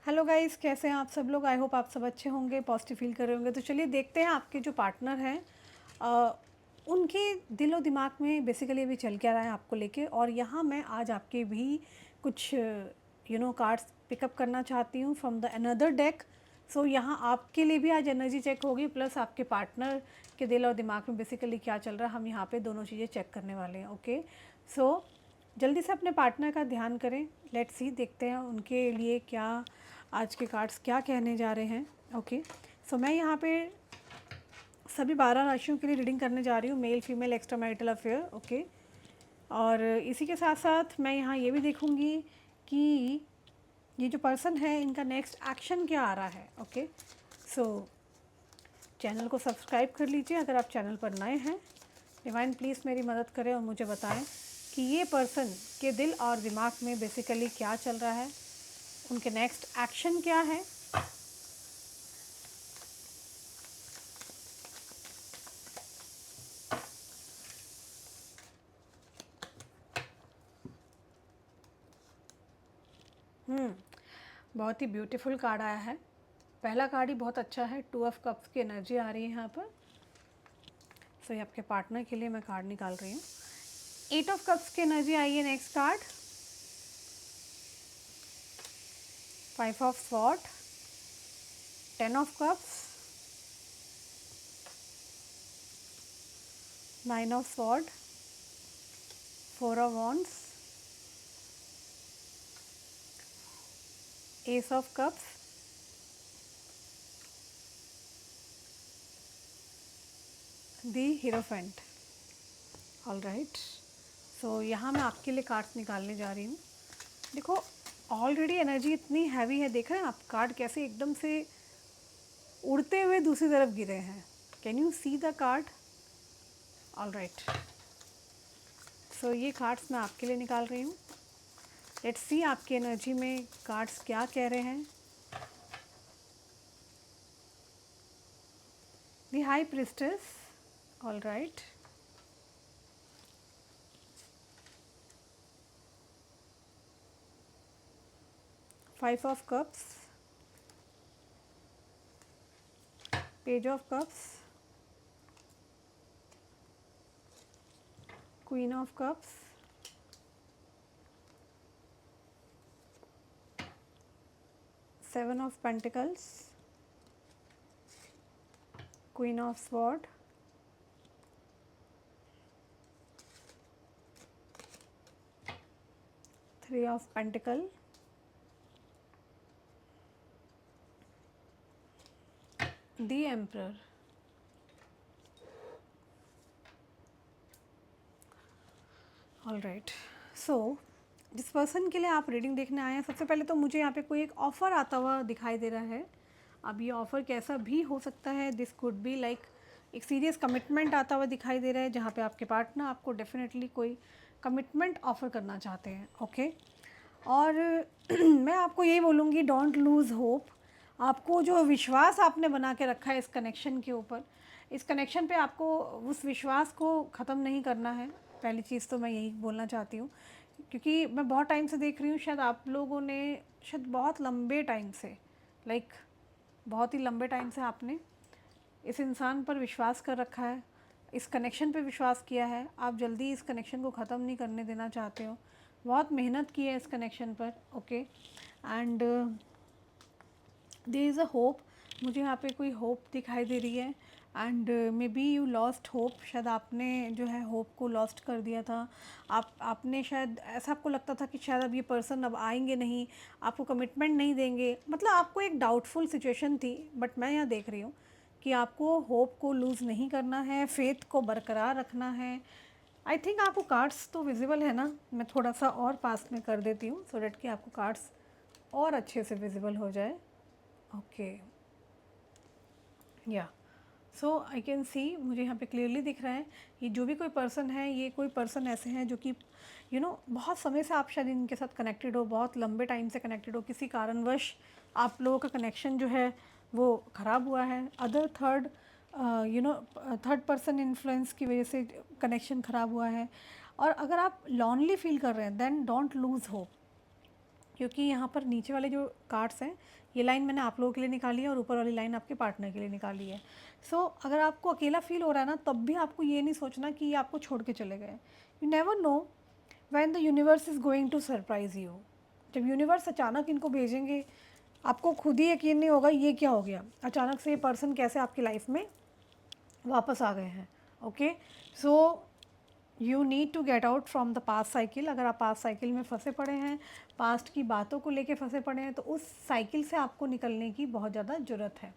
Hello guys, कैसे हैं आप सब लोग। आई होप आप सब अच्छे होंगे, पॉजिटिव फील कर रहे होंगे। तो चलिए देखते हैं आपके जो पार्टनर हैं उनके दिलो दिमाग में बेसिकली अभी चल क्या रहा है आपको लेके। और यहाँ मैं आज आपके भी कुछ कार्ड्स पिकअप करना चाहती हूँ फ्रॉम द अनदर डेक। सो यहाँ आपके लिए भी आज एनर्जी चेक होगी, प्लस आपके पार्टनर के दिल और दिमाग में बेसिकली क्या चल रहा है, हम यहाँ पे दोनों चीज़ें चेक करने वाले हैं। ओके, सो जल्दी से अपने पार्टनर का ध्यान करें। लेट्स सी, देखते हैं उनके लिए क्या आज के कार्ड्स क्या कहने जा रहे हैं। ओके, सो मैं यहाँ पे सभी 12 राशियों के लिए रीडिंग करने जा रही हूँ, male female extra marital affair. Okay, और इसी के साथ साथ मैं यहाँ ये भी देखूँगी कि ये जो पर्सन है इनका नेक्स्ट एक्शन क्या आ रहा है। ओके, सो चैनल को सब्सक्राइब कर लीजिए अगर आप चैनल पर नए हैं। डिवाइन प्लीज़ मेरी मदद करें और मुझे बताएं कि ये पर्सन के दिल और दिमाग में बेसिकली क्या चल रहा है, उनके नेक्स्ट एक्शन क्या है। बहुत ही ब्यूटीफुल कार्ड आया है। पहला कार्ड ही बहुत अच्छा है, 2 ऑफ कप्स की एनर्जी आ रही है यहाँ पर। सो ये आपके पार्टनर के लिए मैं कार्ड निकाल रही हूँ। 8 ऑफ कप्स की एनर्जी आई है next card. 5 of sword, 10 of cups, 9 of sword, 4 of wands, ace of cups, the hierophant. All right, so यहाँ मैं आपके लिए कार्ड्स निकालने जा रही हूँ। देखो ऑलरेडी एनर्जी इतनी हैवी है, देख रहे हैं आप कार्ड कैसे एकदम से उड़ते हुए दूसरी तरफ गिरे हैं। Can you see the card? All right, so ये कार्ड्स मैं आपके लिए निकाल रही हूँ। लेट्स सी आपकी एनर्जी में कार्ड्स क्या कह रहे हैं। The high priestess. All right, five of cups, page of cups, queen of cups, seven of pentacles, queen of sword, three of pentacle, the emperor. All right, so जिस person के लिए आप reading देखने आए हैं, सबसे पहले तो मुझे यहाँ पे कोई एक ऑफ़र आता हुआ दिखाई दे रहा है। अब ये ऑफ़र कैसा भी हो सकता है, दिस कुड बी लाइक एक सीरियस कमिटमेंट आता हुआ दिखाई दे रहा है, जहाँ पे आपके पार्टनर आपको डेफिनेटली कोई कमिटमेंट ऑफ़र करना चाहते हैं। ओके, और मैं आपको यही बोलूँगी, डोंट लूज़ होप। आपको जो विश्वास आपने बना के रखा है इस कनेक्शन के ऊपर, इस कनेक्शन पे आपको उस विश्वास को ख़त्म नहीं करना है। पहली चीज़ तो मैं यही बोलना चाहती हूँ, क्योंकि मैं बहुत टाइम से देख रही हूँ, शायद आप लोगों ने शायद बहुत लंबे टाइम से, लाइक बहुत ही लंबे टाइम से आपने इस इंसान पर विश्वास कर रखा है, इस कनेक्शन पे विश्वास किया है। आप जल्दी इस कनेक्शन को ख़त्म नहीं करने देना चाहते हो, बहुत मेहनत की है इस कनेक्शन पर। Okay, and there is a hope. मुझे यहाँ पे कोई होप दिखाई दे रही है, and maybe you lost hope. शायद आपने जो है होप को लॉस्ट कर दिया था। आपने शायद ऐसा आपको लगता था कि शायद अब ये पर्सन अब आएंगे नहीं, आपको कमिटमेंट नहीं देंगे, मतलब आपको एक डाउटफुल सिचुएशन थी। बट मैं यहाँ देख रही हूँ कि आपको होप को लूज़ नहीं करना है, फेथ को बरकरार रखना है। आई थिंक आपको कार्ड्स तो विजिबल है ना, मैं थोड़ा सा और पास में कर देती हूँ सो डैट कि आपको कार्ड्स और अच्छे से विजिबल हो जाए। ओके, या सो आई कैन सी, मुझे यहाँ पे क्लियरली दिख रहा है ये जो भी कोई पर्सन है, ये कोई पर्सन ऐसे हैं जो कि बहुत समय से आप शायद इनके साथ कनेक्टेड हो, बहुत लंबे टाइम से कनेक्टेड हो। किसी कारणवश आप लोगों का कनेक्शन जो है वो ख़राब हुआ है, अदर थर्ड पर्सन इन्फ्लुएंस की वजह से कनेक्शन ख़राब हुआ है। और अगर आप लॉनली फील कर रहे हैं, देन डोंट लूज़ होप। क्योंकि यहाँ पर नीचे वाले जो कार्ड्स हैं, ये लाइन मैंने आप लोगों के लिए निकाली है और ऊपर वाली लाइन आपके पार्टनर के लिए निकाली है। सो अगर आपको अकेला फील हो रहा है ना, तब भी आपको ये नहीं सोचना कि ये आपको छोड़ के चले गए। You never know when the universe is going to surprise you. जब यूनिवर्स अचानक इनको भेजेंगे, आपको खुद ही यकीन नहीं होगा ये क्या हो गया, अचानक से ये पर्सन कैसे आपकी लाइफ में वापस आ गए हैं। Okay, so you need to get out from the past cycle. अगर आप पास्ट साइकिल में फंसे पड़े हैं, पास्ट की बातों को लेके फंसे पड़े हैं, तो उस साइकिल से आपको निकलने की बहुत ज़्यादा ज़रूरत है।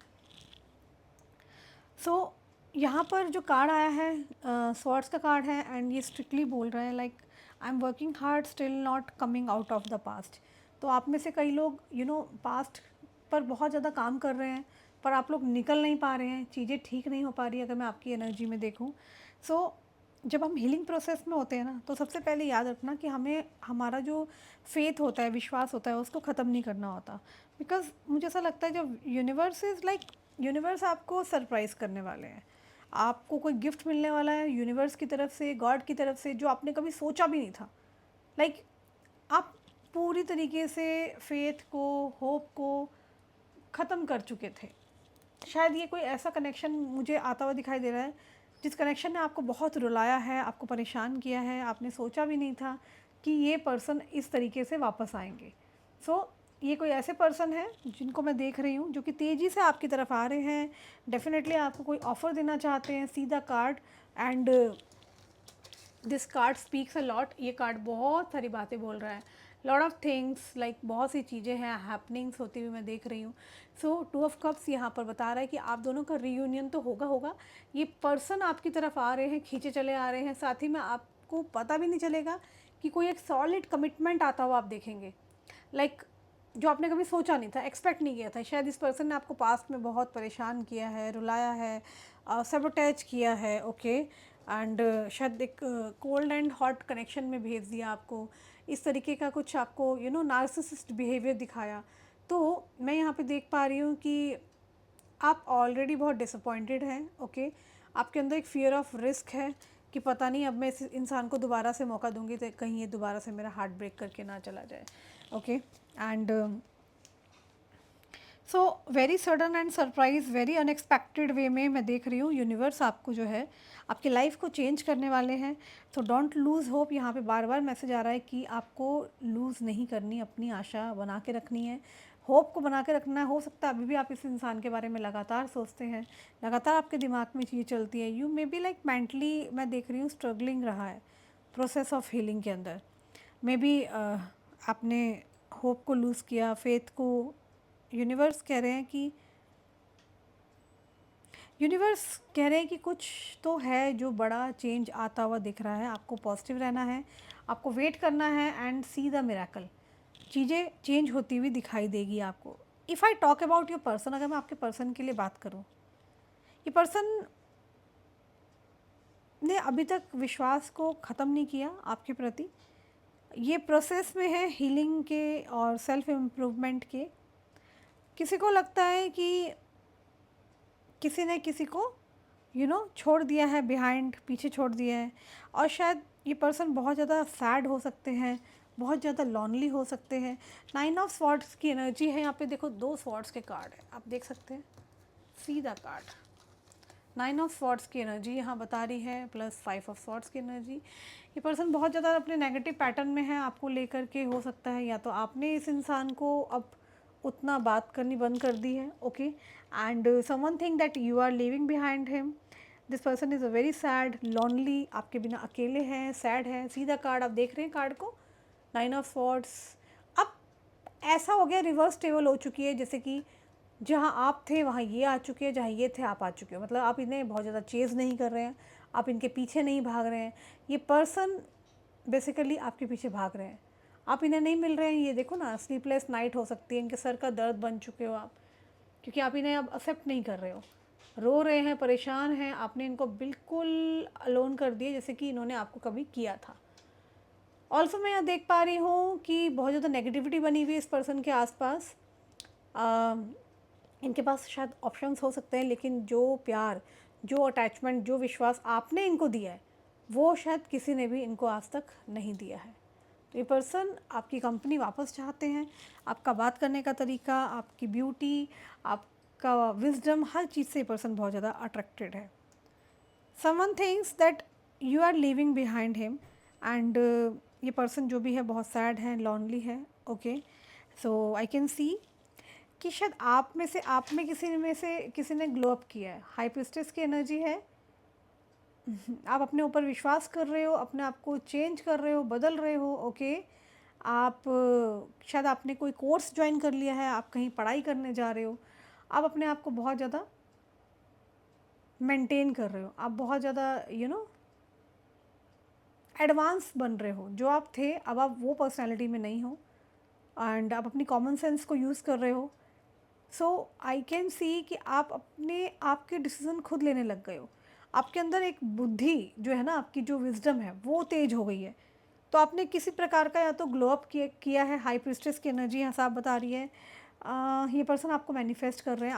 सो यहाँ पर जो कार्ड आया है, स्वॉर्ड्स का कार्ड है, एंड ये स्ट्रिक्टली बोल रहे हैं like I am working hard still not coming out of the past. तो आप में से कई लोग पास्ट पर बहुत ज़्यादा काम कर रहे हैं, पर आप लोग निकल नहीं पा रहे हैं, चीज़ें ठीक नहीं हो पा रही है अगर मैं आपकी एनर्जी में देखूँ। सो जब हम हीलिंग प्रोसेस में होते हैं ना, तो सबसे पहले याद रखना कि हमें हमारा जो फेथ होता है, विश्वास होता है, उसको ख़त्म नहीं करना होता। बिकॉज मुझे ऐसा लगता है जब यूनिवर्स इज़ लाइक, यूनिवर्स आपको सरप्राइज़ करने वाले हैं, आपको कोई गिफ्ट मिलने वाला है यूनिवर्स की तरफ से, गॉड की तरफ से, जो आपने कभी सोचा भी नहीं था। लाइक आप पूरी तरीके से फेथ को, होप को ख़त्म कर चुके थे। शायद ये कोई ऐसा कनेक्शन मुझे आता हुआ दिखाई दे रहा है जिस कनेक्शन ने आपको बहुत रुलाया है, आपको परेशान किया है, आपने सोचा भी नहीं था कि ये पर्सन इस तरीके से वापस आएंगे। सो ये कोई ऐसे पर्सन है जिनको मैं देख रही हूँ जो कि तेज़ी से आपकी तरफ आ रहे हैं, डेफिनेटली आपको कोई ऑफ़र देना चाहते हैं। सी the card, and this card speaks a lot. ये कार्ड बहुत सारी बातें बोल रहा है, लॉट ऑफ थिंग्स, लाइक बहुत सी चीज़ें हैं, हैपनिंग्स होती हुई मैं देख रही हूँ। सो टू ऑफ कप्स यहाँ पर बता रहा है कि आप दोनों का रीयूनियन तो होगा। ये पर्सन आपकी तरफ आ रहे हैं, खींचे चले आ रहे हैं, साथ ही में आपको पता भी नहीं चलेगा कि कोई एक सॉलिड कमिटमेंट आता हुआ आप देखेंगे, लाइक जो आपने कभी सोचा नहीं था, एक्सपेक्ट नहीं किया था। शायद इस पर्सन ने आपको पास्ट में बहुत परेशान किया है, रुलाया है, सैबोटेज किया है, ओके, एंड शायद एक कोल्ड एंड हॉट कनेक्शन में भेज दिया आपको, इस तरीके का कुछ आपको नार्सिसिस्ट बिहेवियर दिखाया। तो मैं यहाँ पे देख पा रही हूँ कि आप ऑलरेडी बहुत डिसअपॉइंटेड हैं, ओके। आपके अंदर एक फियर ऑफ रिस्क है कि पता नहीं अब मैं इस इंसान को दोबारा से मौका दूंगी तो कहीं ये दोबारा से मेरा हार्ट ब्रेक करके ना चला जाए, okay. And so very sudden and surprise, very unexpected way में मैं देख रही हूँ यूनिवर्स आपको जो है आपकी लाइफ को चेंज करने वाले हैं। तो डोंट लूज़ होप। यहाँ पे बार बार मैसेज आ रहा है कि आपको लूज़ नहीं करनी, अपनी आशा बना के रखनी है, होप को बना के रखना है। हो सकता है अभी भी आप इस इंसान के बारे में लगातार सोचते हैं, लगातार आपके दिमाग में चीज़ चलती है। You may be like mentally, मैं देख रही हूँ स्ट्रगलिंग रहा है प्रोसेस ऑफ हीलिंग के अंदर। मे बी आपने होप को लूज़ किया, फेथ को। यूनिवर्स कह रहे हैं कि कुछ तो है जो बड़ा चेंज आता हुआ दिख रहा है। आपको पॉजिटिव रहना है, आपको वेट करना है, एंड सी द मिरेकल। चीज़ें चेंज होती हुई दिखाई देगी आपको। If I talk about your person, अगर मैं आपके पर्सन के लिए बात करूँ, ये पर्सन ने अभी तक विश्वास को ख़त्म नहीं किया आपके प्रति। ये प्रोसेस में है हीलिंग के और सेल्फ इम्प्रूवमेंट के। किसी को लगता है कि किसी ने किसी को छोड़ दिया है बिहाइंड, पीछे छोड़ दिया है, और शायद ये पर्सन बहुत ज़्यादा सैड हो सकते हैं, बहुत ज़्यादा लॉनली हो सकते हैं। 9 ऑफ स्वॉर्ड्स की एनर्जी है यहाँ पे। देखो 2 स्वॉर्ड्स के कार्ड है, आप देख सकते हैं, सीधा कार्ड 9 ऑफ स्वॉर्ड्स की एनर्जी यहाँ बता रही है, प्लस 5 ऑफ स्वॉर्ड्स की एनर्जी। ये पर्सन बहुत ज़्यादा अपने नेगेटिव पैटर्न में है आपको लेकर के। हो सकता है या तो आपने इस इंसान को अब उतना बात करनी बंद कर दी है, okay, and someone think that you are living behind him. This person is a very sad, lonely, आपके बिना अकेले हैं, सैड है। सीधा कार्ड आप देख रहे हैं कार्ड को, 9 ऑफ स्वॉर्ड्स। अब ऐसा हो गया, रिवर्स टेबल हो चुकी है, जैसे कि जहाँ आप थे वहाँ ये आ चुके हैं, जहाँ ये थे आप आ चुके हो। मतलब आप इन्हें बहुत ज़्यादा चेज़ नहीं कर रहे हैं, आप इनके पीछे नहीं भाग रहे हैं। ये पर्सन बेसिकली आपके पीछे भाग रहे हैं, आप इन्हें नहीं मिल रहे हैं। ये देखो ना, स्लीपलेस नाइट हो सकती है, इनके सर का दर्द बन चुके हो आप, क्योंकि आप इन्हें अब एक्सेप्ट नहीं कर रहे हो, रो रहे हैं, परेशान हैं। आपने इनको बिल्कुल अलोन कर दिया जैसे कि इन्होंने आपको कभी किया था। ऑल्सो मैं यहाँ देख पा रही हूँ कि बहुत ज़्यादा नेगेटिविटी बनी हुई है इस पर्सन के आसपास। इनके पास शायद ऑप्शंस हो सकते हैं, लेकिन जो प्यार, जो अटैचमेंट, जो विश्वास आपने इनको दिया है, वो शायद किसी ने भी इनको आज तक नहीं दिया है। तो ये पर्सन आपकी कंपनी वापस चाहते हैं, आपका बात करने का तरीका, आपकी ब्यूटी, आपका विज़डम, हर चीज़ से ये पर्सन बहुत ज़्यादा अट्रैक्टेड है। Someone thinks that you are living behind him and ये पर्सन जो भी है बहुत सैड है, लॉनली है। Okay, so I can see कि शायद आप में किसी ने ग्लो अप किया है। हाई प्रिस्टेस की एनर्जी है। आप अपने ऊपर विश्वास कर रहे हो, अपने आप को चेंज कर रहे हो, बदल रहे हो। ओके, आप शायद आपने कोई कोर्स ज्वाइन कर लिया है, आप कहीं पढ़ाई करने जा रहे हो, आप अपने आप को बहुत ज़्यादा मेंटेन कर रहे हो, आप बहुत ज़्यादा एडवांस बन रहे हो। जो आप थे अब आप वो पर्सनालिटी में नहीं हो एंड आप अपनी कॉमन सेंस को यूज़ कर रहे हो। सो आई कैन सी कि आप अपने आप के डिसीज़न खुद लेने लग गए हो। आपके अंदर एक बुद्धि जो है ना, आपकी जो विज़डम है वो तेज हो गई है। तो आपने किसी प्रकार का या तो ग्लो अप किया है। हाई प्रिस्टेस की एनर्जी यहाँ साफ बता रही है। ये पर्सन आपको मैनिफेस्ट कर रहे हैं,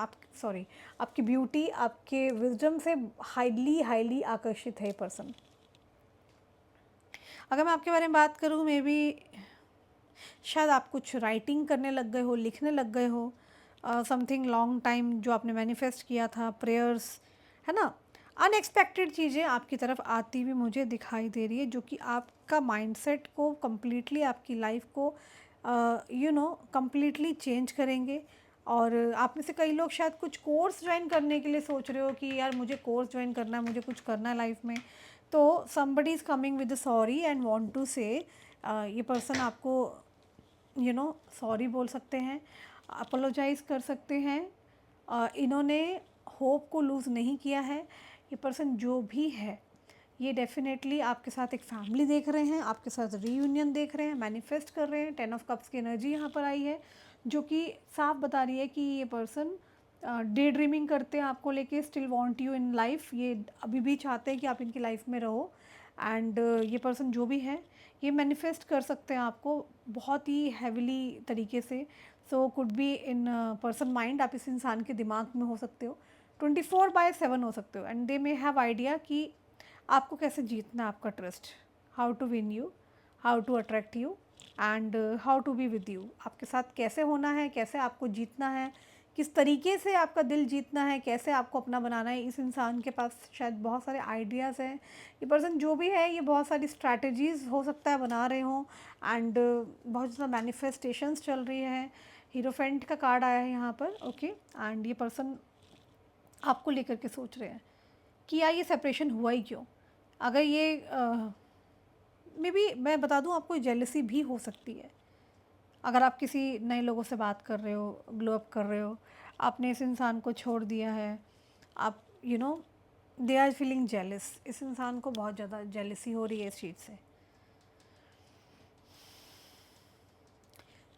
आपकी ब्यूटी, आपके विज़डम से हाईली हाईली आकर्षित है ये पर्सन। अगर मैं आपके बारे में बात करूँ, मे बी शायद आप कुछ राइटिंग करने लग गए हो, लिखने लग गए हो, समथिंग लॉन्ग टाइम जो आपने मैनिफेस्ट किया था, प्रेयर्स, है ना। अनएक्सपेक्टेड चीज़ें आपकी तरफ आती हुई मुझे दिखाई दे रही है, जो कि आपका माइंडसेट को कम्प्लीटली, आपकी लाइफ को कम्प्लीटली चेंज करेंगे। और आप में से कई लोग शायद कुछ कोर्स ज्वाइन करने के लिए सोच रहे हो कि यार मुझे कोर्स ज्वाइन करना है, मुझे कुछ करना है लाइफ में। तो somebody is coming with sorry and want to say, ये पर्सन आपको सॉरी बोल सकते हैं, अपोलोजाइज़ कर सकते हैं। इन्होंने होप को लूज़ नहीं किया है। ये पर्सन जो भी है ये डेफिनेटली आपके साथ एक फैमिली देख रहे हैं, आपके साथ रीयूनियन देख रहे हैं, मैनिफेस्ट कर रहे हैं। 10 ऑफ कप्स की एनर्जी यहाँ पर आई है, जो कि साफ बता रही है कि ये पर्सन डे ड्रीमिंग करते हैं आपको लेके, still want you in life. ये अभी भी चाहते हैं कि आप इनकी लाइफ में रहो। एंड ये पर्सन जो भी है ये मैनिफेस्ट कर सकते हैं आपको बहुत ही हैविली तरीके से। So could be in person mind, आप इस इंसान के दिमाग में हो सकते हो, 24/7 हो सकते हो। And they may have idea कि आपको कैसे जीतना है, आपका trust, how to win you, how to attract you and how to be with you. आपके साथ कैसे होना है, कैसे आपको जीतना है, किस तरीके से आपका दिल जीतना है, कैसे आपको अपना बनाना है। इस इंसान के पास शायद बहुत सारे आइडियाज़ हैं। ये पर्सन जो भी है ये बहुत सारी स्ट्रैटेजीज़ हो सकता है बना रहे हों एंड बहुत ज़्यादा मैनिफेस्टेशंस चल रही है। हीरोफेंट का कार्ड आया है यहाँ पर। ओके, एंड ये पर्सन आपको लेकर के सोच रहे हैं कि यार ये सेपरेशन हुआ ही क्यों। अगर ये मे बी मैं बता दूँ आपको, जेलसी भी हो सकती है। अगर आप किसी नए लोगों से बात कर रहे हो, ग्लो अप कर रहे हो, आपने इस इंसान को छोड़ दिया है, आप दे आर फीलिंग जेलस। इस इंसान को बहुत ज़्यादा जेलसी हो रही है इस चीज़ से।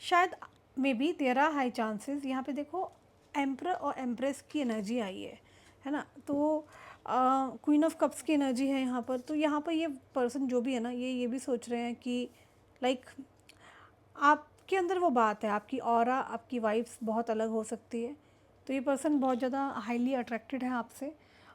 शायद maybe there are high chances. यहाँ पे देखो एम्प्रर और एम्प्रेस की एनर्जी आई है ना। तो क्वीन ऑफ कप्स की एनर्जी है यहाँ पर। तो यहाँ पर ये पर्सन जो भी है ना, ये भी सोच रहे हैं कि लाइक आपके अंदर वो बात है, आपकी ऑरा, आपकी वाइब्स बहुत अलग हो सकती है। तो ये पर्सन बहुत ज़्यादा हाईली अट्रैक्टेड है आपसे।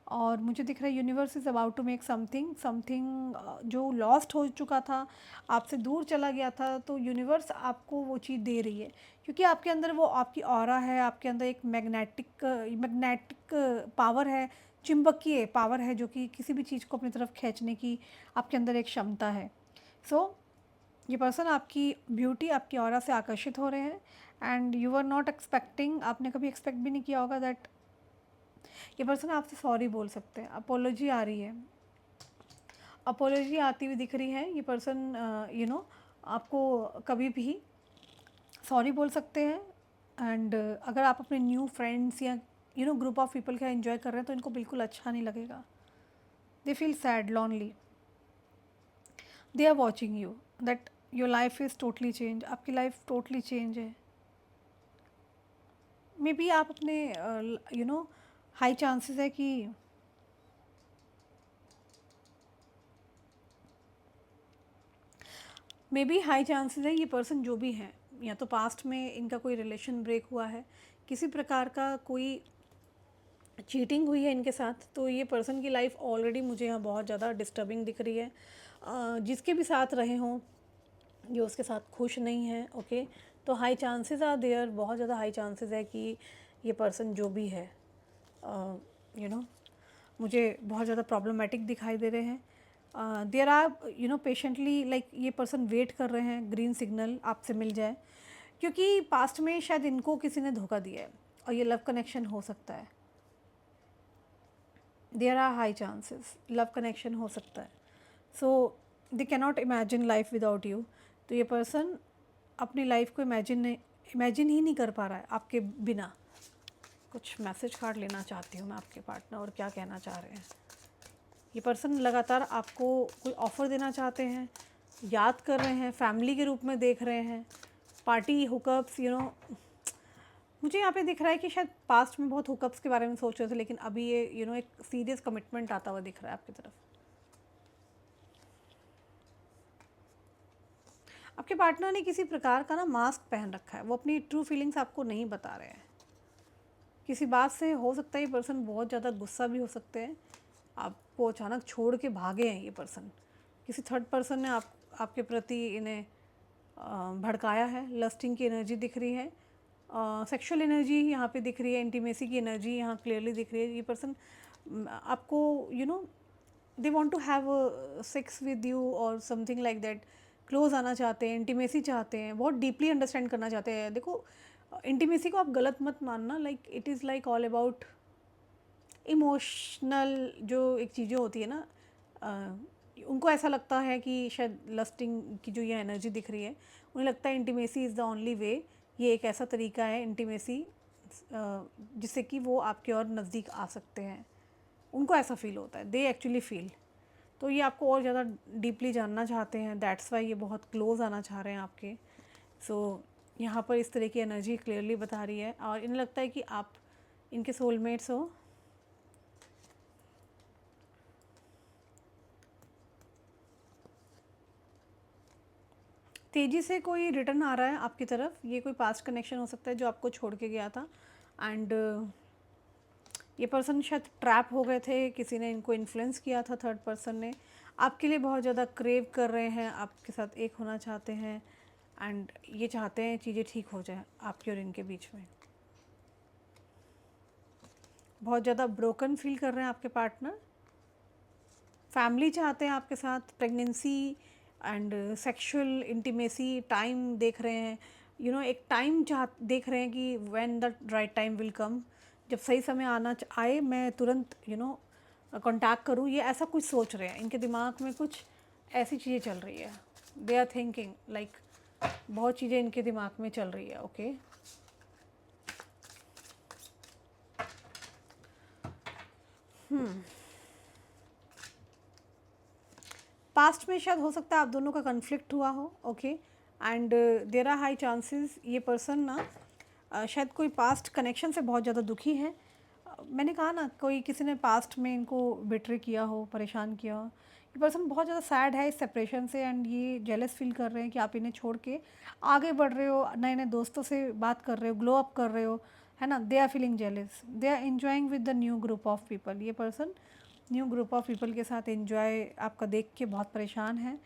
और मुझे दिख रहा है universe is about to make something जो लॉस्ट हो चुका था, आपसे दूर चला गया था, तो यूनिवर्स आपको वो चीज़ दे रही है। क्योंकि आपके अंदर वो आपकी ऑरा है, आपके अंदर एक मैग्नेटिक पावर है, चुंबकीय पावर है, जो कि किसी भी चीज़ को अपनी तरफ खींचने की आपके अंदर एक क्षमता है। सो ये पर्सन आपकी ब्यूटी, आपकी ऑरा से आकर्षित हो रहे हैं and you are not expecting, आपने कभी एक्सपेक्ट भी नहीं किया होगा दैट ये पर्सन आपसे सॉरी बोल सकते हैं। अपोलॉजी आ रही है, अपोलॉजी आती हुई दिख रही है। ये पर्सन आपको कभी भी सॉरी बोल सकते हैं। एंड अगर आप अपने न्यू फ्रेंड्स या ग्रुप ऑफ पीपल का एंजॉय कर रहे हैं तो इनको बिल्कुल अच्छा नहीं लगेगा। They feel sad, lonely, they are watching you that your life is totally change. आपकी लाइफ टोटली चेंज है। मे बी आप अपने हाई चांसेस है कि मे बी हाई चांसेस है ये पर्सन जो भी हैं, या तो पास्ट में इनका कोई रिलेशन ब्रेक हुआ है, किसी प्रकार का कोई चीटिंग हुई है इनके साथ। तो ये पर्सन की लाइफ ऑलरेडी मुझे यहाँ बहुत ज़्यादा डिस्टर्बिंग दिख रही है। जिसके भी साथ रहे हों, जो उसके साथ खुश नहीं है, ओके। तो हाई चांसेस आर देयर, बहुत ज़्यादा हाई चांसेस है कि ये पर्सन जो भी है यू नो मुझे बहुत ज़्यादा प्रॉब्लमेटिक दिखाई दे रहे हैं। देयर आर पेशेंटली लाइक ये पर्सन वेट कर रहे हैं ग्रीन सिग्नल आपसे मिल जाए, क्योंकि पास्ट में शायद इनको किसी ने धोखा दिया है और ये लव कनेक्शन हो सकता है। There are high chances love connection हो सकता है। So they cannot imagine life without you. तो ये पर्सन अपनी लाइफ को इमेजिन ही नहीं कर पा रहा है आपके बिना। कुछ मैसेज कार्ड लेना चाहती हूँ मैं आपके पार्टनर, और क्या कहना चाह रहे हैं। ये पर्सन लगातार आपको कोई ऑफ़र देना चाहते हैं, याद कर रहे हैं, फैमिली के रूप में देख रहे हैं, पार्टी हुकअप्स मुझे यहाँ पे दिख रहा है कि शायद पास्ट में बहुत हुकअप्स के बारे में सोच रहे थे, लेकिन अभी ये एक सीरियस कमिटमेंट आता हुआ दिख रहा है आपकी तरफ। आपके पार्टनर ने किसी प्रकार का ना मास्क पहन रखा है, वो अपनी ट्रू फीलिंग्स आपको नहीं बता रहे हैं। किसी बात से हो सकता है ये पर्सन बहुत ज़्यादा गुस्सा भी हो सकते हैं, आपको अचानक छोड़ के भागे हैं ये पर्सन। किसी थर्ड पर्सन ने आपके प्रति इन्हें भड़काया है। लस्टिंग की एनर्जी दिख रही है, सेक्सुअल एनर्जी यहाँ पे दिख रही है, इंटीमेसी की एनर्जी यहाँ क्लियरली दिख रही है। ये पर्सन आपको they want to have sex with you और समथिंग लाइक दैट। क्लोज आना चाहते हैं, इंटीमेसी चाहते हैं, बहुत डीपली अंडरस्टैंड करना चाहते हैं। देखो, इंटीमेसी को आप गलत मत मानना, like it is like all about emotional जो एक चीज़ें होती है ना। उनको ऐसा लगता है कि शायद लस्टिंग की जो ये एनर्जी दिख रही है, उन्हें लगता है intimacy is the only way. ये एक ऐसा तरीका है इंटीमेसी जिससे कि वो आपके और नज़दीक आ सकते हैं। उनको ऐसा फ़ील होता है, दे एक्चुअली फ़ील। तो ये आपको और ज़्यादा डीपली जानना चाहते हैं, दैट्स वाई ये बहुत क्लोज आना चाह रहे हैं आपके। सो यहाँ पर इस तरह की एनर्जी क्लियरली बता रही है, और इन्हें लगता है कि आप इनके सोलमेट्स हो। तेज़ी से कोई रिटर्न आ रहा है आपकी तरफ। ये कोई पास्ट कनेक्शन हो सकता है जो आपको छोड़ के गया था, एंड ये पर्सन शायद ट्रैप हो गए थे, किसी ने इनको इन्फ्लुएंस किया था, थर्ड पर्सन ने। आपके लिए बहुत ज़्यादा क्रेव कर रहे हैं, आपके साथ एक होना चाहते हैं, एंड ये चाहते हैं चीज़ें ठीक हो जाए आपके और इनके बीच में। बहुत ज़्यादा ब्रोकन फील कर रहे हैं आपके पार्टनर। फैमिली चाहते हैं आपके साथ, pregnancy and sexual intimacy time देख रहे हैं। एक टाइम देख रहे हैं कि when the right time will come, जब सही समय आए मैं तुरंत कांटेक्ट करूँ। ये ऐसा कुछ सोच रहे हैं, इनके दिमाग में कुछ ऐसी चीज़ें चल रही है। दे आर थिंकिंग लाइक बहुत चीज़ें इनके दिमाग में चल रही है, ओके। पास्ट में शायद हो सकता है आप दोनों का कन्फ्लिक्ट हुआ हो, okay, and there are high chances ये पर्सन ना शायद कोई पास्ट कनेक्शन से बहुत ज़्यादा दुखी है। मैंने कहा ना, कोई किसी ने पास्ट में इनको बिट्रे किया हो, परेशान किया हो। ये पर्सन बहुत ज़्यादा सैड है इस सेपरेशन से, एंड ये जेलस फील कर रहे हैं कि आप इन्हें छोड़ के आगे बढ़ रहे हो, नए नए दोस्तों से बात कर रहे हो, ग्लो अप कर रहे हो, है ना। They are feeling jealous, they are enjoying with the new group of people. ये person new group of people के साथ एंजॉय आपका देख के बहुत परेशान है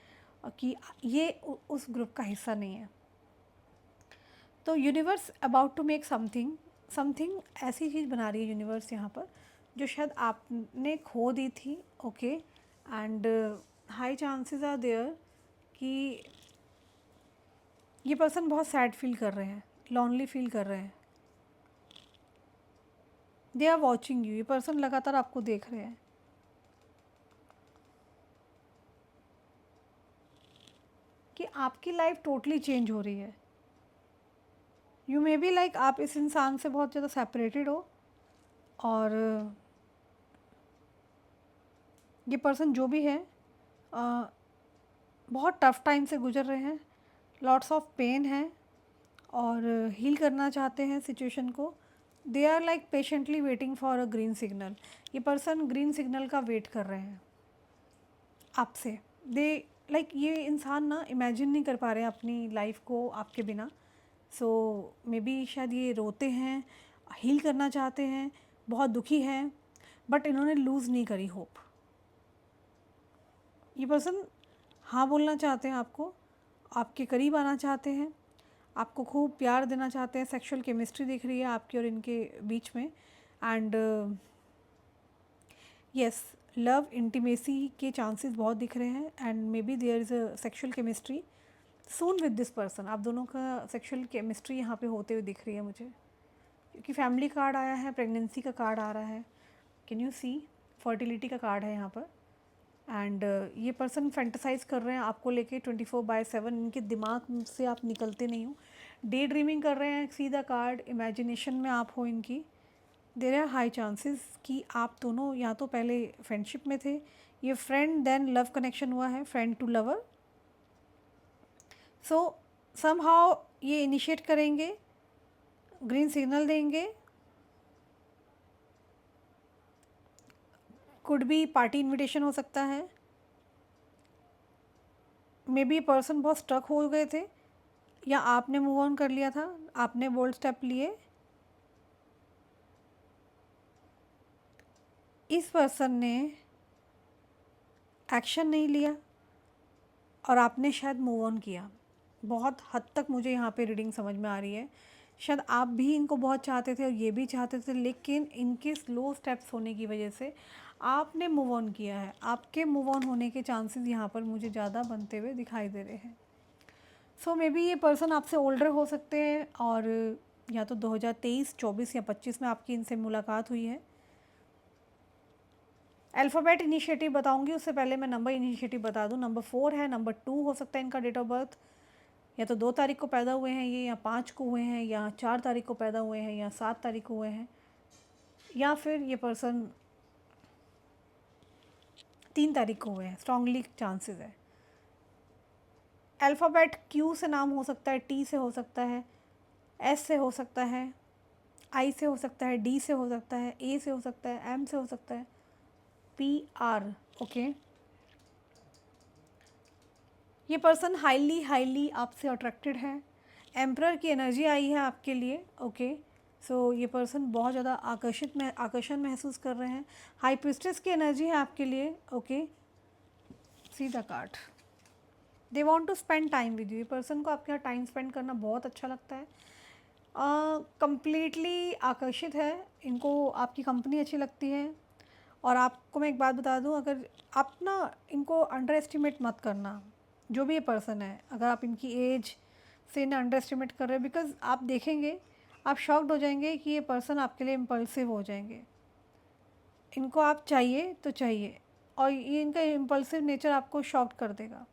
कि ये उस ग्रुप का हिस्सा नहीं है। तो universe about to make something something ऐसी चीज़ बना रही है यूनिवर्स यहाँ पर, जो शायद आपने खो दी थी, okay. And high chances are there कि ये पर्सन बहुत सैड फील कर रहे हैं, लॉनली फील कर रहे हैं। दे आर वॉचिंग यू, ये पर्सन लगातार आपको देख रहे हैं। कि आपकी लाइफ टोटली चेंज हो रही है। यू मे बी लाइक आप इस इंसान से बहुत ज़्यादा सेपरेटेड हो, और ये पर्सन जो भी है अ, बहुत टफ टाइम से गुजर रहे हैं, लॉट्स ऑफ पेन है, और हील करना चाहते हैं सिचुएशन को। They are like patiently waiting for a green signal. ये पर्सन ग्रीन सिग्नल का वेट कर रहे हैं आपसे। दे लाइक ये इंसान ना इमेजिन नहीं कर पा रहे हैं अपनी लाइफ को आपके बिना। सो मे बी शायद ये रोते हैं, हील करना चाहते हैं, बहुत दुखी हैं, बट इन्होंने लूज़ नहीं करी होप। ये पर्सन हाँ बोलना चाहते हैं आपको, आपके करीब आना चाहते हैं, आपको खूब प्यार देना चाहते हैं, सेक्सुअल केमिस्ट्री दिख रही है आपकी और इनके बीच में। एंड यस, लव इंटीमेसी के चांसेस बहुत दिख रहे हैं and maybe there is a sexual chemistry soon with this person. आप दोनों का सेक्सुअल केमिस्ट्री यहाँ पे होते हुए दिख रही है मुझे, क्योंकि फैमिली कार्ड आया है, प्रेगनेंसी का कार्ड आ रहा है, कैन यू सी, फर्टिलिटी का कार्ड है यहाँ पर। एंड ये पर्सन फैंटेसाइज कर रहे हैं आपको लेके 24/7, इनके दिमाग से आप निकलते नहीं हो, डे ड्रीमिंग कर रहे हैं, सी द कार्ड, इमेजिनेशन में आप हो इनकी। देयर आर हाई चांसेस कि आप दोनों या तो पहले फ्रेंडशिप में थे, ये फ्रेंड देन लव कनेक्शन हुआ है, friend to lover. So somehow ये इनिशिएट करेंगे, ग्रीन सिग्नल देंगे, कुड बी पार्टी इनविटेशन हो सकता है, मे बी पर्सन बहुत स्टक हो गए थे या आपने मूव ऑन कर लिया था, आपने बोल्ड स्टेप लिए। इस पर्सन ने एक्शन नहीं लिया और आपने शायद मूव ऑन किया। बहुत हद तक मुझे यहाँ पे रीडिंग समझ में आ रही है, शायद आप भी इनको बहुत चाहते थे और ये भी चाहते थे, लेकिन इनके स्लो स्टेप्स होने की वजह से आपने मूव ऑन किया है। आपके मूव ऑन होने के चांसेस यहाँ पर मुझे ज़्यादा बनते हुए दिखाई दे रहे हैं। सो मे बी ये पर्सन आपसे ओल्डर हो सकते हैं और या तो 2023, 24 या 25 में आपकी इनसे मुलाकात हुई है। अल्फ़ाबेट इनिशिएटिव बताऊंगी, उससे पहले मैं नंबर इनिशिएटिव बता दूं। नंबर 4 है, नंबर 2 हो सकता है इनका डेट ऑफ बर्थ, या तो 2 तारीख को पैदा हुए हैं ये, या 5 को हुए हैं, या 4 तारीख को पैदा हुए हैं, या 7 तारीख को हुए हैं, या फिर ये पर्सन 3 तारीख को हुए हैं, स्ट्रांगली चांसेस है। अल्फ़ाबेट क्यू से नाम हो सकता है, टी से हो सकता है, एस से हो सकता है, आई से हो सकता है, डी से हो सकता है, ए से हो सकता है, एम से हो सकता है, पी आर। ओके, ये पर्सन हाईली हाईली आपसे अट्रैक्टेड है, एम्परर की एनर्जी आई है आपके लिए। ओके, सो ये पर्सन बहुत ज़्यादा आकर्षण महसूस कर रहे हैं, हाई प्रिस्टेस की एनर्जी है आपके लिए। Okay, see the card, they want to spend time with you. ये पर्सन को आपके यहाँ टाइम स्पेंड करना बहुत अच्छा लगता है, कंप्लीटली आकर्षित है, इनको आपकी कंपनी अच्छी लगती है। और आपको मैं एक बात बता दूं, अगर आप ना इनको अंडर एस्टिमेट मत करना, जो भी ये पर्सन है, अगर आप इनकी एज से इन्हें अंडर एस्टिमेट कर रहे हो, बिकॉज आप देखेंगे, आप शॉक्ड हो जाएंगे कि ये पर्सन आपके लिए इम्पल्सिव हो जाएंगे। इनको आप चाहिए तो चाहिए, और ये इनका इम्पल्सिव नेचर आपको शॉक्ड कर देगा।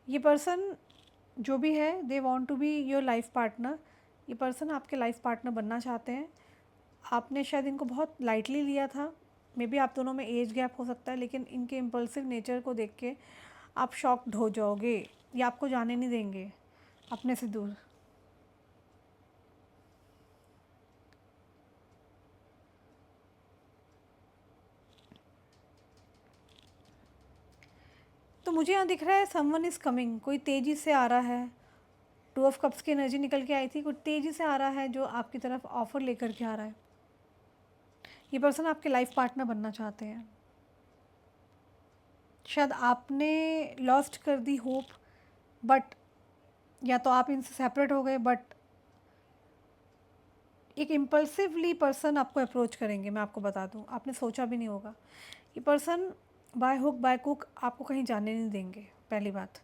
ये पर्सन जो भी है, they want to be your life partner. ये पर्सन आपके लाइफ पार्टनर बनना चाहते हैं। आपने शायद इनको बहुत लाइटली लिया था, मे बी आप दोनों में एज गैप हो सकता है, लेकिन इनके इम्पल्सिव नेचर को देख के आप शॉक्ड हो जाओगे, ये आपको जाने नहीं देंगे अपने से दूर। तो मुझे यहाँ दिख रहा है समवन इज़ कमिंग, कोई तेज़ी से आ रहा है। 2 ऑफ कप्स की एनर्जी निकल के आई थी, कुछ तेज़ी से आ रहा है जो आपकी तरफ ऑफ़र लेकर के आ रहा है। ये पर्सन आपके लाइफ पार्टनर बनना चाहते हैं। शायद आपने लॉस्ट कर दी होप, बट या तो आप इनसे सेपरेट हो गए, बट एक इम्पल्सिवली पर्सन आपको अप्रोच करेंगे। मैं आपको बता दूं, आपने सोचा भी नहीं होगा। ये person by hook bye cook आपको कहीं जाने नहीं देंगे, पहली बात।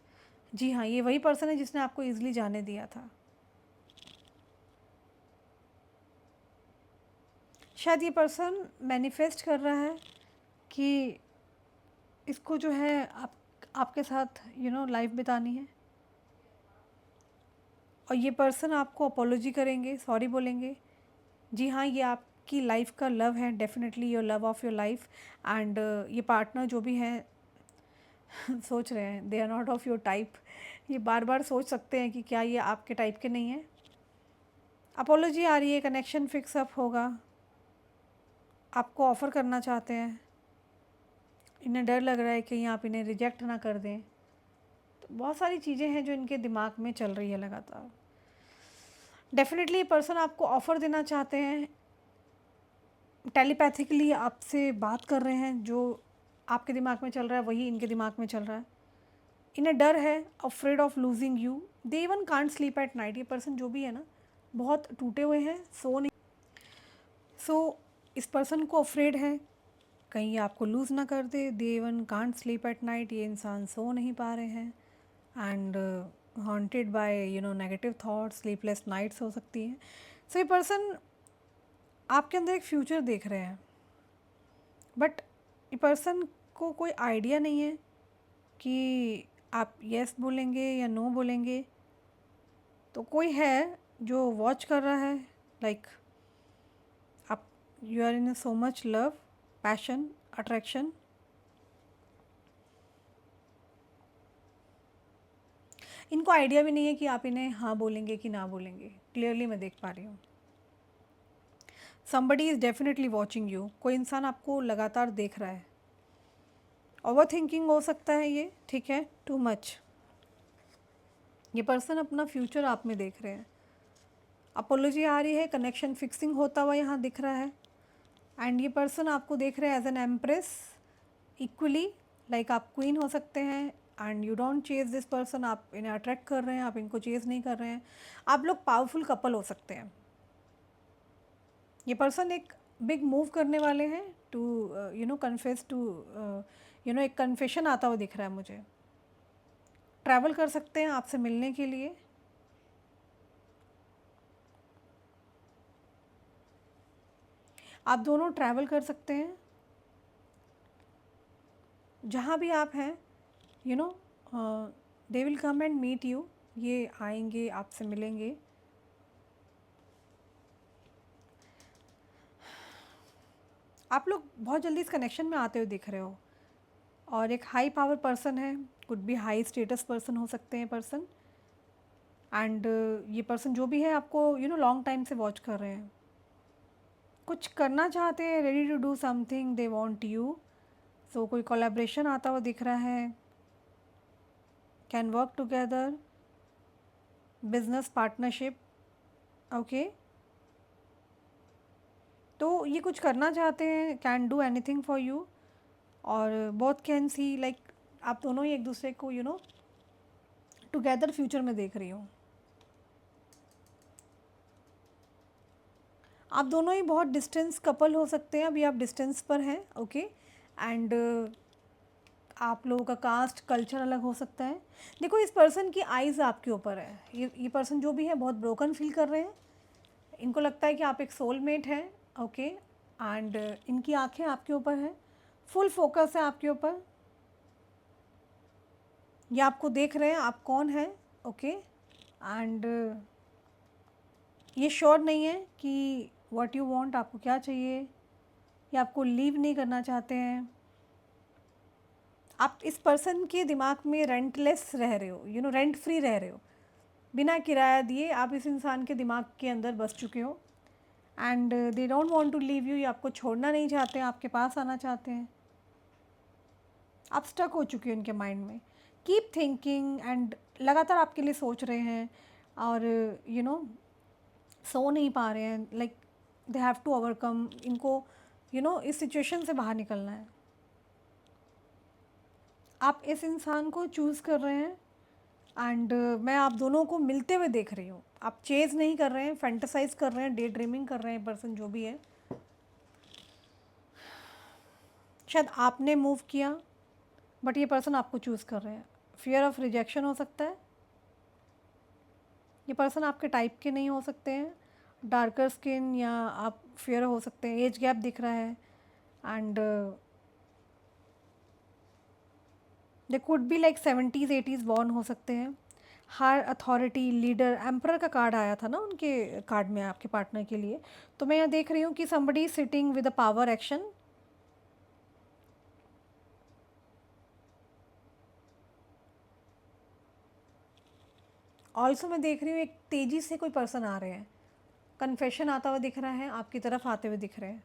जी हाँ, ये वही पर्सन है जिसने आपको ईजिली जाने दिया था। शायद ये पर्सन मैनिफेस्ट कर रहा है कि इसको जो है आपके साथ लाइफ बितानी है, और ये पर्सन आपको अपोलॉजी करेंगे, सॉरी बोलेंगे। जी हाँ, ये आपकी लाइफ का लव है, definitely your love of your life. And ये पार्टनर जो भी है सोच रहे हैं they are not of your type. ये बार बार सोच सकते हैं कि क्या ये आपके टाइप के नहीं हैं। अपोलॉजी आ रही है, कनेक्शन फिक्स अप होगा, आपको ऑफ़र करना चाहते हैं, इन्हें डर लग रहा है कि आप इन्हें रिजेक्ट ना कर दें। तो बहुत सारी चीज़ें हैं जो इनके दिमाग में चल रही है लगातार। डेफिनेटली ये पर्सन आपको ऑफ़र देना चाहते हैं, टेलीपैथिकली आपसे बात कर रहे हैं, जो आपके दिमाग में चल रहा है वही इनके दिमाग में चल रहा है। इन्हें डर है, afraid of losing you, they even can't sleep at night. ये पर्सन जो भी है ना, बहुत टूटे हुए हैं, सो नहीं, इस पर्सन को अफ्रेड है कहीं ये आपको लूज़ ना कर दे। They even can't sleep at night, ये इंसान सो नहीं पा रहे हैं। And haunted by negative thoughts, sleepless nights हो सकती हैं। सो ये पर्सन आपके अंदर एक फ्यूचर देख रहे हैं, बट ये पर्सन को कोई आइडिया नहीं है कि आप यस बोलेंगे या नो बोलेंगे। तो कोई है जो वॉच कर रहा है, लाइक आप, you are in so much love, passion, attraction. इनको आइडिया भी नहीं है कि आप इन्हें हाँ बोलेंगे कि ना बोलेंगे। क्लियरली मैं देख पा रही हूँ। somebody is definitely watching you. कोई इंसान आपको लगातार देख रहा है। ओवर थिंकिंग हो सकता है ये, ठीक है, टू मच। ये पर्सन अपना फ्यूचर आप में देख रहे हैं। अपोलॉजी आ रही है, कनेक्शन फिक्सिंग होता हुआ यहाँ दिख रहा है। एंड ये पर्सन आपको देख रहे हैं as an empress equally, like आप क्वीन हो सकते हैं। And you don't chase this person, आप इन्हें अट्रैक्ट कर रहे हैं, आप इनको चेज नहीं कर रहे हैं। आप लोग पावरफुल कपल हो सकते हैं। ये पर्सन एक बिग मूव करने वाले हैं टू कन्फेस टू एक कन्फेशन आता हुआ दिख रहा है मुझे। ट्रैवल कर सकते हैं आपसे मिलने के लिए। आप दोनों ट्रैवल कर सकते हैं जहाँ भी आप हैं, they will come and meet you. ये आएंगे, आपसे मिलेंगे। आप लोग बहुत जल्दी इस कनेक्शन में आते हुए दिख रहे हो। और एक हाई पावर पर्सन है, could be high status person हो सकते हैं पर्सन। एंड ये पर्सन जो भी है आपको लॉन्ग टाइम से वॉच कर रहे हैं, कुछ करना चाहते हैं, ready to do something, they want you. So कोई कोलैबोरेशन आता हुआ दिख रहा है, can work together, business partnership, okay. तो ये कुछ करना चाहते हैं, can do anything for you. और बोथ कैन सी, लाइक आप दोनों ही एक दूसरे को टुगेदर फ्यूचर में देख रही हूँ। आप दोनों ही बहुत डिस्टेंस कपल हो सकते हैं, अभी आप डिस्टेंस पर हैं, ओके। एंड आप लोगों का कास्ट कल्चर अलग हो सकता है। देखो, इस पर्सन की आइज़ आपके ऊपर है। ये पर्सन जो भी है बहुत ब्रोकन फील कर रहे हैं। इनको लगता है कि आप एक सोलमेट हैं, ओके। एंड इनकी आंखें आपके ऊपर हैं, फुल फोकस है आपके ऊपर। ये आपको देख रहे हैं, आप कौन हैं, ओके। एंड ये श्योर नहीं है कि व्हाट यू वांट, आपको क्या चाहिए। ये आपको लीव नहीं करना चाहते हैं। आप इस पर्सन के दिमाग में रेंटलेस रह रहे हो, रेंट फ्री रह रहे हो, बिना किराया दिए आप इस इंसान के दिमाग के अंदर बस चुके हो। And they don't want to leave you. ये आपको छोड़ना नहीं चाहते हैं, आपके पास आना चाहते हैं। आप स्टक हो चुके हो इनके माइंड में। कीप थिंकिंग, एंड लगातार आपके लिए सोच रहे हैं। और सो नहीं पा रहे हैं, like they have to overcome. इनको इस सिचुएशन से बाहर निकलना है। आप इस इंसान को चूज़ कर रहे हैं। एंड मैं आप दोनों को मिलते हुए देख रही हूँ। आप चेज़ नहीं कर रहे हैं, फैंटेसाइज कर रहे हैं, डे ड्रीमिंग कर रहे हैं। पर्सन जो भी है, शायद आपने मूव किया, बट ये पर्सन आपको चूज़ कर रहे हैं। फियर ऑफ रिजेक्शन हो सकता है। ये पर्सन आपके टाइप के नहीं हो सकते हैं, डार्कर स्किन, या आप फियर हो सकते हैं। एज गैप दिख रहा है। And they could be like 70s 80s born हो सकते हैं। हायर अथॉरिटी, लीडर, एम्परर का कार्ड आया था ना उनके कार्ड में आपके पार्टनर के लिए। तो मैं यहाँ देख रही हूँ कि somebody sitting with a power action. Also मैं देख रही हूँ एक तेज़ी से कोई पर्सन आ रहे हैं, कन्फेशन आता हुआ दिख रहा है, आपकी तरफ आते हुए दिख रहे हैं।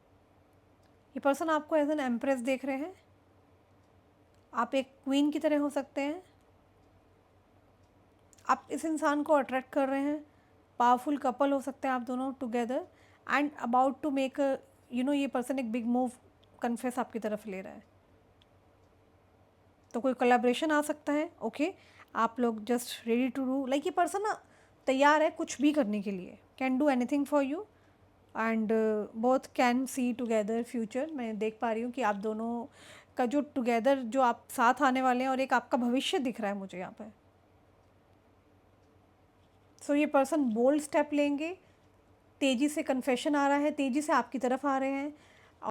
ये पर्सन आपको एज एन एम्प्रेस देख रहे हैं। आप एक क्वीन की तरह हो सकते हैं। आप इस इंसान को अट्रैक्ट कर रहे हैं। पावरफुल कपल हो सकते हैं आप दोनों together. And about to make ये पर्सन एक बिग मूव कन्फेस आपकी तरफ ले रहा है। तो कोई कोलैबोरेशन आ सकता है। ओके, आप लोग just ready to do, like ये पर्सन ना तैयार है कुछ भी करने के लिए, can do anything for you and both can see together future. मैं देख पा रही हूँ कि आप दोनों का जो टुगेदर जो आप साथ आने वाले हैं और एक आपका भविष्य दिख रहा है मुझे यहाँ पर। सो ये पर्सन बोल्ड स्टेप लेंगे, तेज़ी से कन्फेशन आ रहा है, तेज़ी से आपकी तरफ आ रहे हैं,